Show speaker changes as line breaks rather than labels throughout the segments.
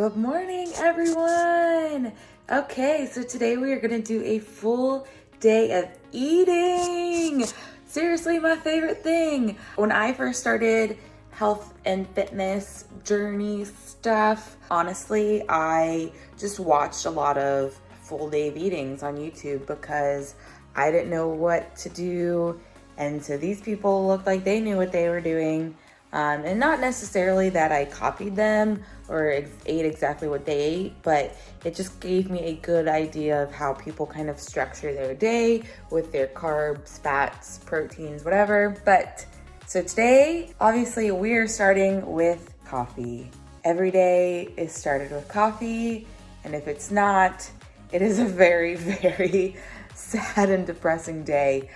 Good morning, everyone. Okay, so today we are gonna do a full day of eating. Seriously, my favorite thing. When I first started health and fitness journey stuff, honestly, I just watched a lot of full day of eatings on YouTube because I didn't know what to do. And so these people looked like they knew what they were doing. And not necessarily that I copied them or ate exactly what they ate, but it just gave me a good idea of how people kind of structure their day with their carbs, fats, proteins, whatever. But so today, obviously, we're starting with coffee. Every day is started with coffee, and if it's not, it is a very, very sad and depressing day.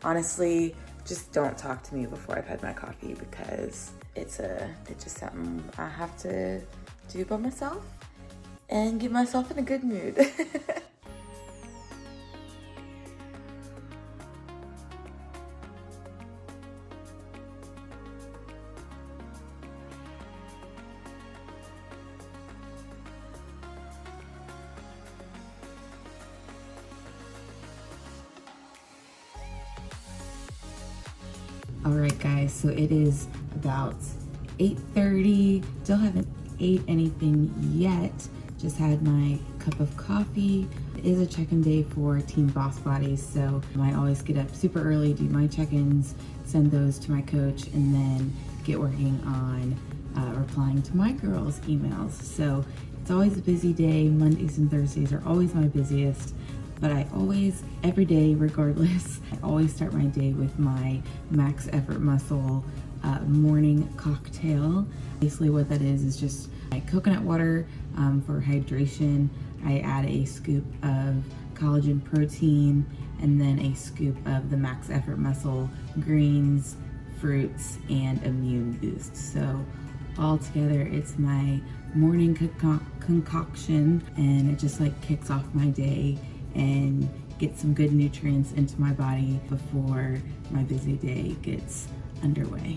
Honestly, just don't talk to me before I've had my coffee because it's just something I have to do by myself and get myself in a good mood. All right, guys, so it is about 8:30. Still haven't ate anything yet. Just had my cup of coffee. It is a check-in day for Team Boss Bodies, so I always get up super early, do my check-ins, send those to my coach, and then get working on replying to my girls' emails. So it's always a busy day. Mondays and Thursdays are always my busiest. But I always, every day, regardless, I always start my day with my Max Effort Muscle morning cocktail. Basically what that is just my coconut water for hydration. I add a scoop of collagen protein and then a scoop of the Max Effort Muscle greens, fruits, and immune boost. So all together, it's my morning concoction, and it just like kicks off my day and get some good nutrients into my body before my busy day gets underway.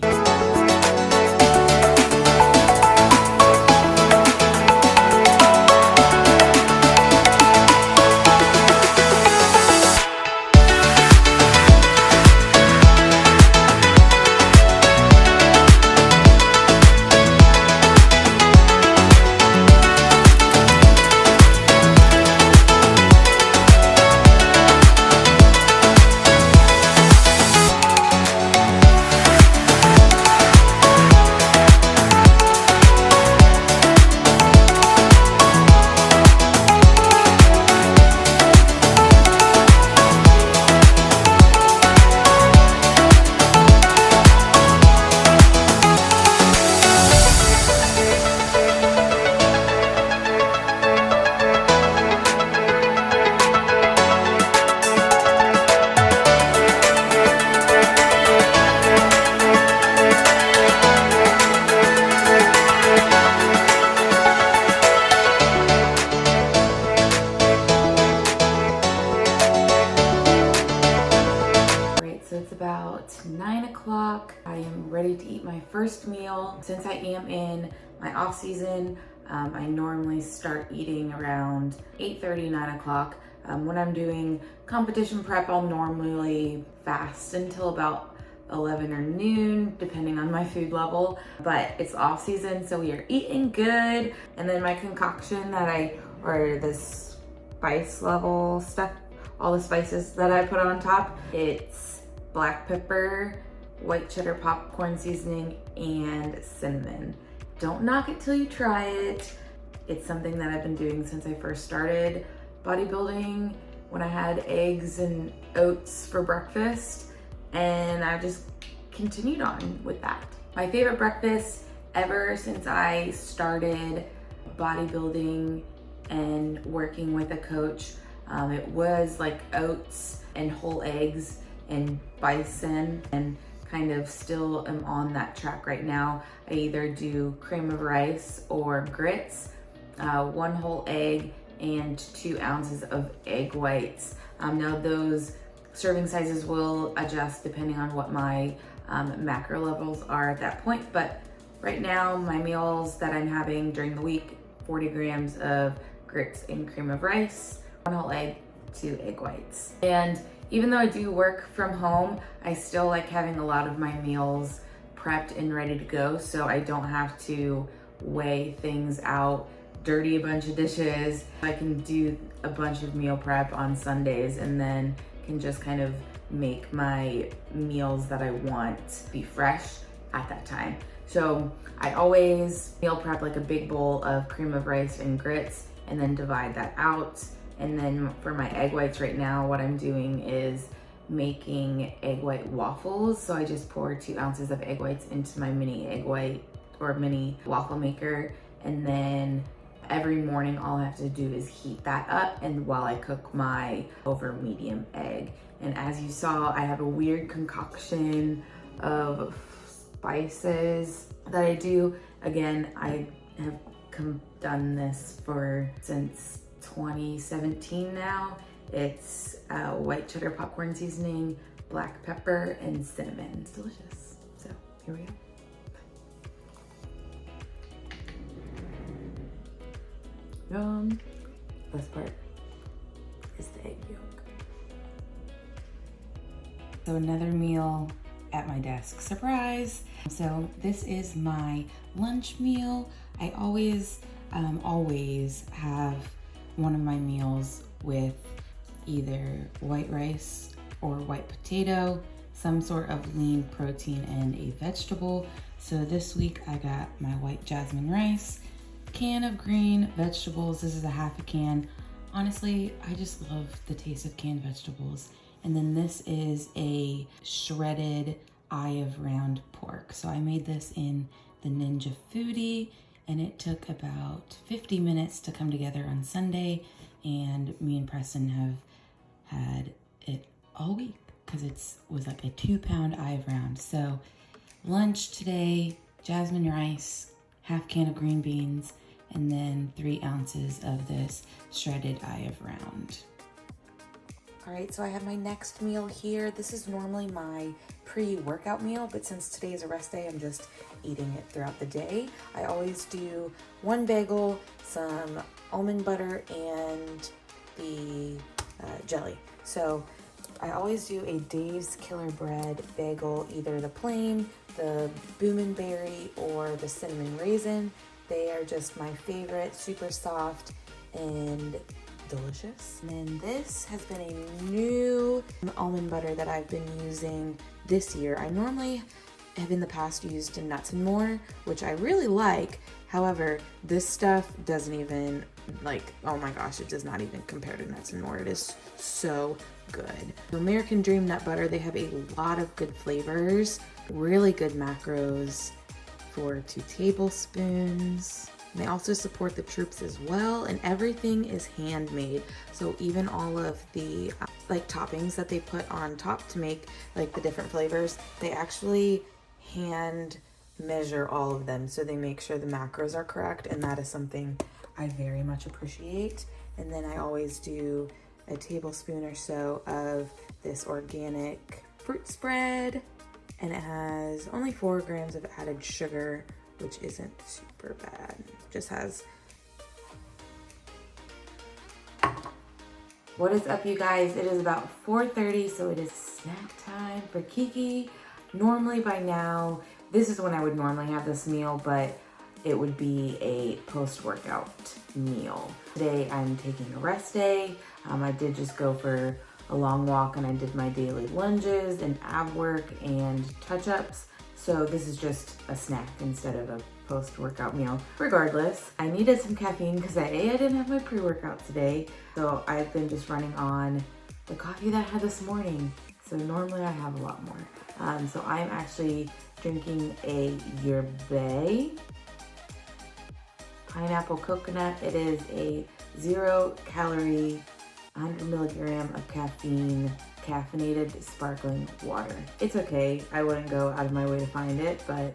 About 9 o'clock. I am ready to eat my first meal. Since I am in my off season, I normally start eating around 8:30, 9 o'clock. When I'm doing competition prep, I'll normally fast until about 11 or noon, depending on my food level, but it's off season, so we are eating good. And then my concoction or the spice level stuff, all the spices that I put on top, it's black pepper, white cheddar popcorn seasoning, and cinnamon. Don't knock it till you try it. It's something that I've been doing since I first started bodybuilding, when I had eggs and oats for breakfast, and I've just continued on with that. My favorite breakfast ever since I started bodybuilding and working with a coach, it was like oats and whole eggs and bison, and kind of still am on that track right now. I either do cream of rice or grits, 1 whole egg and 2 ounces of egg whites. Now those serving sizes will adjust depending on what my macro levels are at that point, but right now my meals that I'm having during the week 40 grams of grits and cream of rice, 1 whole egg, 2 egg whites. And even though I do work from home, I still like having a lot of my meals prepped and ready to go, so I don't have to weigh things out, dirty a bunch of dishes. I can do a bunch of meal prep on Sundays and then can just kind of make my meals that I want be fresh at that time. So I always meal prep like a big bowl of cream of rice and grits and then divide that out. And then for my egg whites right now, what I'm doing is making egg white waffles. So I just pour 2 ounces of egg whites into my mini egg white or mini waffle maker. And then every morning, all I have to do is heat that up and while I cook my over medium egg. And as you saw, I have a weird concoction of spices that I do. Again, I have done this since 2017 now. It's white cheddar popcorn seasoning, black pepper, and cinnamon. It's delicious. So here we go. Yum. Best part is the egg yolk. So another meal at my desk. Surprise! So this is my lunch meal. I always have one of my meals with either white rice or white potato, some sort of lean protein, and a vegetable. So this week I got my white jasmine rice, can of green vegetables. This is a half a can. Honestly, I just love the taste of canned vegetables. And then this is a shredded eye of round pork. So I made this in the Ninja Foodie and it took about 50 minutes to come together on Sunday. And me and Preston have had it all week because it was like a 2-pound eye of round. So lunch today, jasmine rice, half can of green beans, and then 3 ounces of this shredded eye of round. All right, so I have my next meal here. This is normally my pre-workout meal, but since today is a rest day, I'm just eating it throughout the day. I always do 1 bagel, some almond butter, and the jelly. So I always do a Dave's Killer Bread bagel, either the plain, the Boom & Berry, or the cinnamon raisin. They are just my favorite, super soft and delicious. And then this has been a new almond butter that I've been using this year. I normally have in the past used nuts and more, which I really like. However, this stuff doesn't even, like, oh my gosh, it does not even compare to nuts and more. It is so good. American Dream nut butter, they have a lot of good flavors, really good macros for 2 tablespoons. And they also support the troops as well, and everything is handmade. So even all of the like toppings that they put on top to make like the different flavors, they actually hand measure all of them. So they make sure the macros are correct, and that is something I very much appreciate. And then I always do a tablespoon or so of this organic fruit spread, and it has only 4 grams of added sugar, which isn't super bad. Just has. What is up, you guys? It is about 4:30, so it is snack time for Kiki. Normally by now, this is when I would normally have this meal, but it would be a post-workout meal. Today I'm taking a rest day. I did just go for a long walk and I did my daily lunges and ab work and touch-ups. So this is just a snack instead of a post-workout meal. Regardless, I needed some caffeine because I didn't have my pre-workout today. So I've been just running on the coffee that I had this morning. So normally I have a lot more. So I'm actually drinking a yerba pineapple coconut. It is a 0-calorie, 100 milligram of caffeine, caffeinated sparkling water. It's okay. I wouldn't go out of my way to find it, but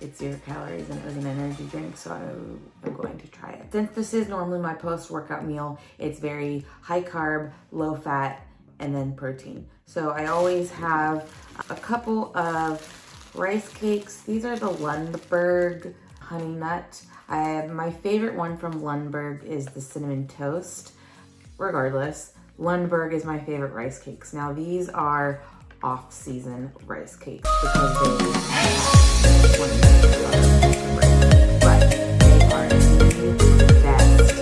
it's 0 calories and it was an energy drink, so I'm going to try it. Since this is normally my post-workout meal, it's very high carb, low fat, and then protein. So I always have a couple of rice cakes. These are the Lundberg honey nut. My favorite one from Lundberg is the cinnamon toast. Regardless, Lundberg is my favorite rice cakes. Now these are off-season rice cakes because they have one rice, but they are the best.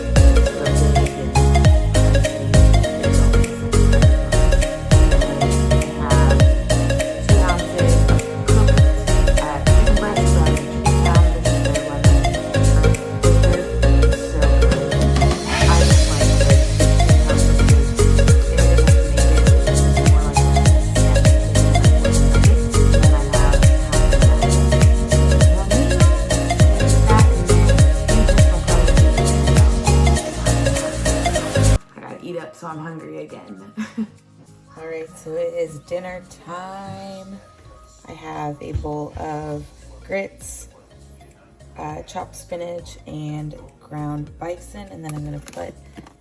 So I'm hungry again. All right, so it is dinner time. I have a bowl of grits, chopped spinach, and ground bison, and then I'm gonna put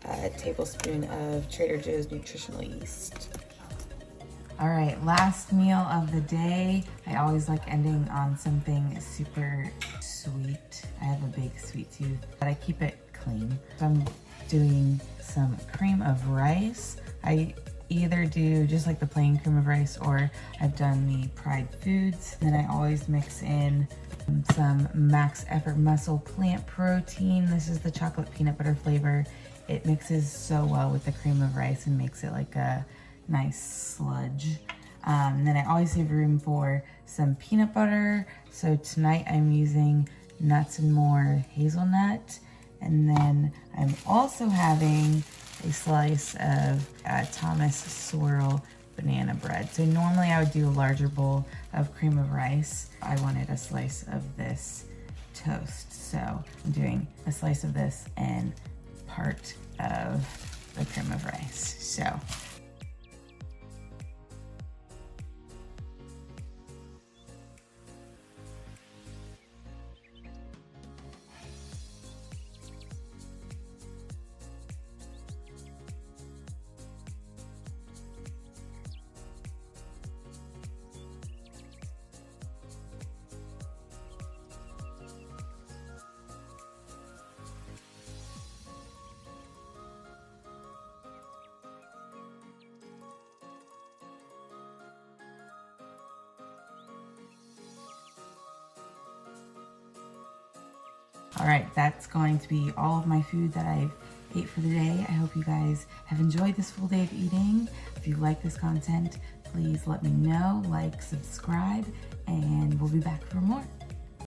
a tablespoon of Trader Joe's nutritional yeast. All right, last meal of the day. I always like ending on something super sweet. I have a big sweet tooth, but I keep it clean. So I'm doing some cream of rice. I either do just like the plain cream of rice, or I've done the Pride Foods. And then I always mix in some Max Effort Muscle plant protein. This is the chocolate peanut butter flavor. It mixes so well with the cream of rice and makes it like a nice sludge. Then I always leave room for some peanut butter. So tonight I'm using Nuts and More hazelnut. And then I'm also having a slice of Thomas Swirl banana bread. So normally I would do a larger bowl of cream of rice. I wanted a slice of this toast. So I'm doing a slice of this and part of the cream of rice. So all right, that's going to be all of my food that I've ate for the day. I hope you guys have enjoyed this full day of eating. If you like this content, please let me know, like, subscribe, and we'll be back for more.